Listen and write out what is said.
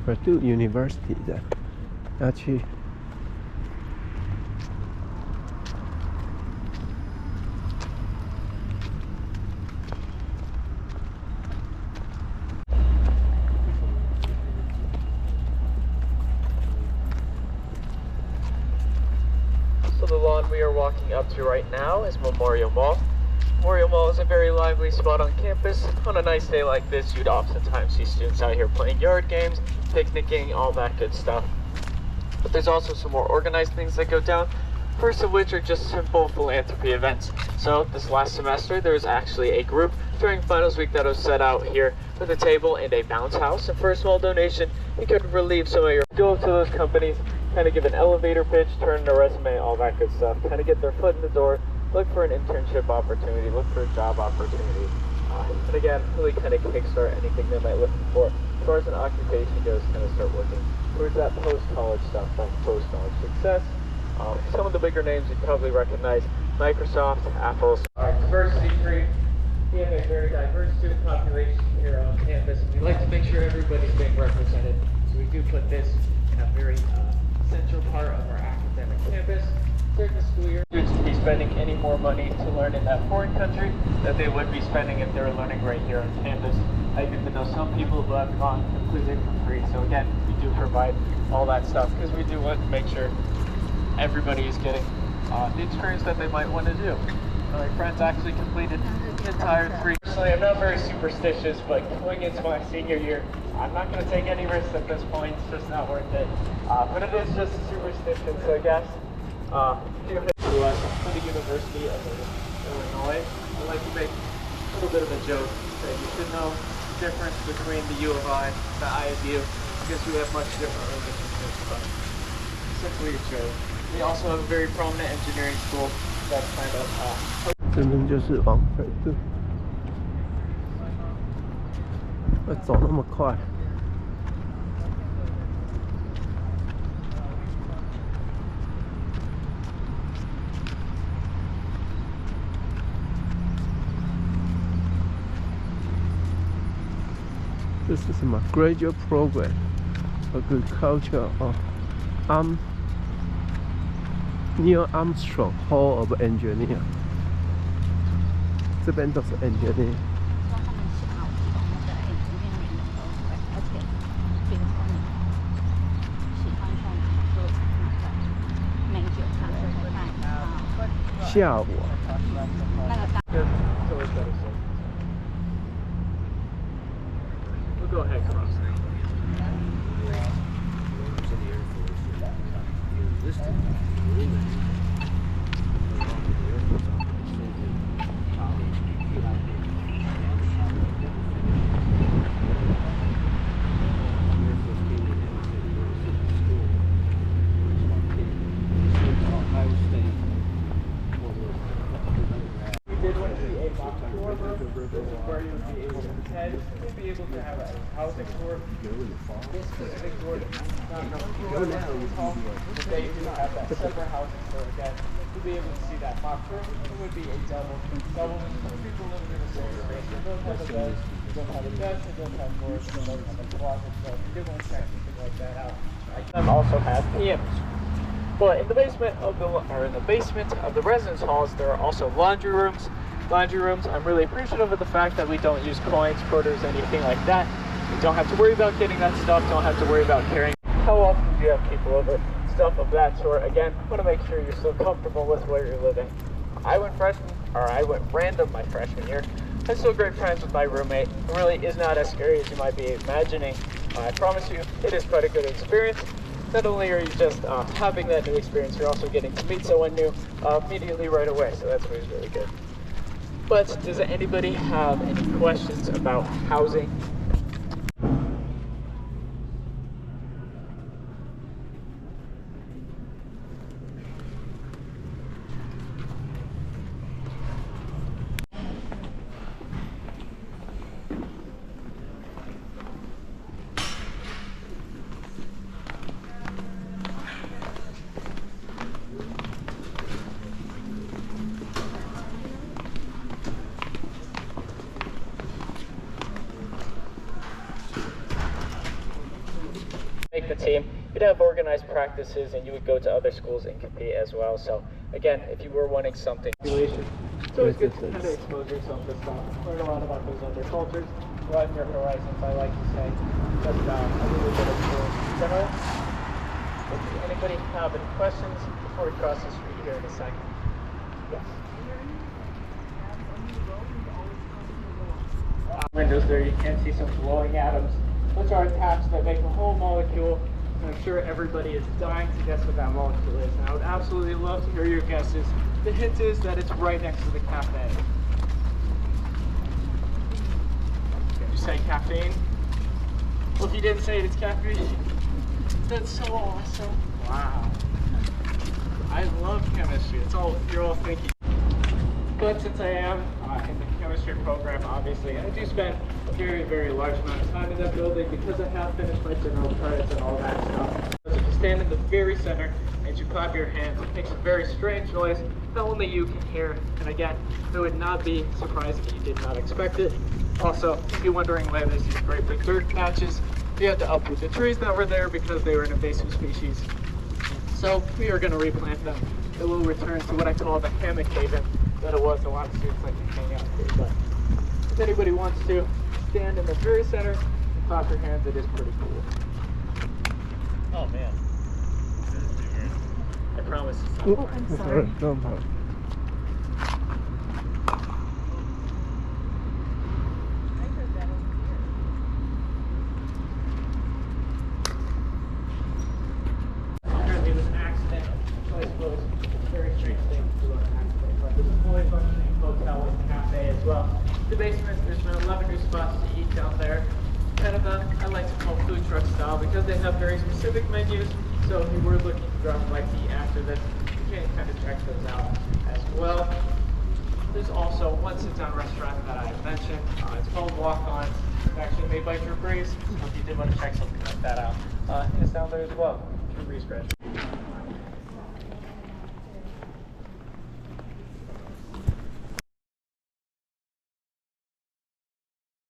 Purdue University 的，要去。So the lawn we are walking up to right now is Memorial Mall. Memorial Mall is a very lively spot on campus. On a nice day like this, you'd oftentimes see students out here playing yard games, picnicking, all that good stuff. But there's also some more organized things that go down, first of which are just simple philanthropy events. So this last semester, there was actually a group during finals week that was set out here with a table and a bounce house. And for a small donation, you could relieve some of your, go up to those companies, kind of give an elevator pitch, turn in a resume, all that good stuff, kind of get their foot in the door, look for an internship opportunity, look for a job opportunity, and again, really kind of kickstart anything they might look for. As far as an occupation goes, kind of start working towards that post-college stuff, that post-college success. Some of the bigger names you probably recognize: Microsoft, Apple. Our diversity cream. We have a very diverse student population here on campus, and we like to make sure everybody's being represented. So we do put this in a very central part of our academic campus. During the school year, students would be spending any more money to learn in that foreign country that they would be spending if they were learning right here on campus. I even know some people who have gone completely for free. So again, we do provide all that stuff because we do want to make sure everybody is getting the experience that they might want to do. My friends actually completed the entire 3. Personally, I'm not very superstitious, but going into my senior year, I'm not going to take any risks at this point. It's just not worth it. But it is just a superstition, so I guess to us, Purdue University of Illinois, I like to make a little bit of a joke that you should know the difference between the U of I and the ISU, because we have much different relationships, but simply a joke. We also have a very prominent engineering school that's kind of 这边就是往北度，走那么快。这是什么 graduate program agriculture Neil Armstrong Hall of Engineer， 这边都是 engineer。下午。We'll go ahead and cross. Where you would be able to head, you'd be able to have a housing tour. This specific tour is not going to but they do have that separate housing tour again. You'll be able to see that mock room. It would be a double. Two people living in the same space. They don't have a bed, they don't have a desk, they don't have doors, they don't have a closet. So if you did want to check something like that out, I also have PMs. But in the basement of the residence halls, there are also laundry rooms. I'm really appreciative of the fact that we don't use coins, quarters, anything like that. You don't have to worry about getting that stuff, don't have to worry about carrying. How often do you have people over? Stuff of that sort. Again, want to make sure you're still comfortable with where you're living. I went random my freshman year. I'm still great friends with my roommate. It really is not as scary as you might be imagining. I promise you, it is quite a good experience. Not only are you just having that new experience, you're also getting to meet someone new immediately right away. So that's always really good. But does anybody have any questions about housing? make the team, you'd have organized practices and you would go to other schools and compete as well. So again, if you were wanting something, it's always good to kind of expose yourself to stuff, learn a lot about those other cultures, broaden your horizons, I like to say, just a little bit of school in general. Does anybody have any questions before we cross the street here in a second? Yes. Windows there, you can see some glowing atoms, which are attached that make a whole molecule. And I'm sure everybody is dying to guess what that molecule is. And I would absolutely love to hear your guesses. The hint is that it's right next to the cafe. Did you say caffeine? Well, if you didn't say it, it's caffeine. That's so awesome. Wow. I love chemistry. It's all you're all thinking. But since I am in the chemistry program, obviously, I do spend a very, very large amount of time in that building because I have finished my general credits and all that stuff. So if you stand in the very center and you clap your hands, it makes a very strange noise that only you can hear. And again, it would not be surprising if you did not expect it. Also, if you're wondering why there's these great big dirt patches, we had to uproot the trees that were there because they were an invasive species. So we are going to replant them. It will return to what I call the hammock haven that it was. A lot of students like to hang out here. But if anybody wants to stand in the very center and clap your hands, it is pretty cool. Oh man. I promise it's not. Oh, I'm sorry. No problem. Apparently it was an accident, so I suppose it's a very strange thing to do an accident. But there's a fully functioning hotel with a cafe as well. The basement, there's been 11 new spots to eat down there. Kind of I like to call food truck style because they have very specific menus. So if you were looking to drop a bite to eat after this, you can kind of check those out as well. There's also one sit-down restaurant that I mentioned. It's called Walk On. It's actually made by Drew Brees. So if you did want to check something like that out, it's down there as well. Drew Brees Bread.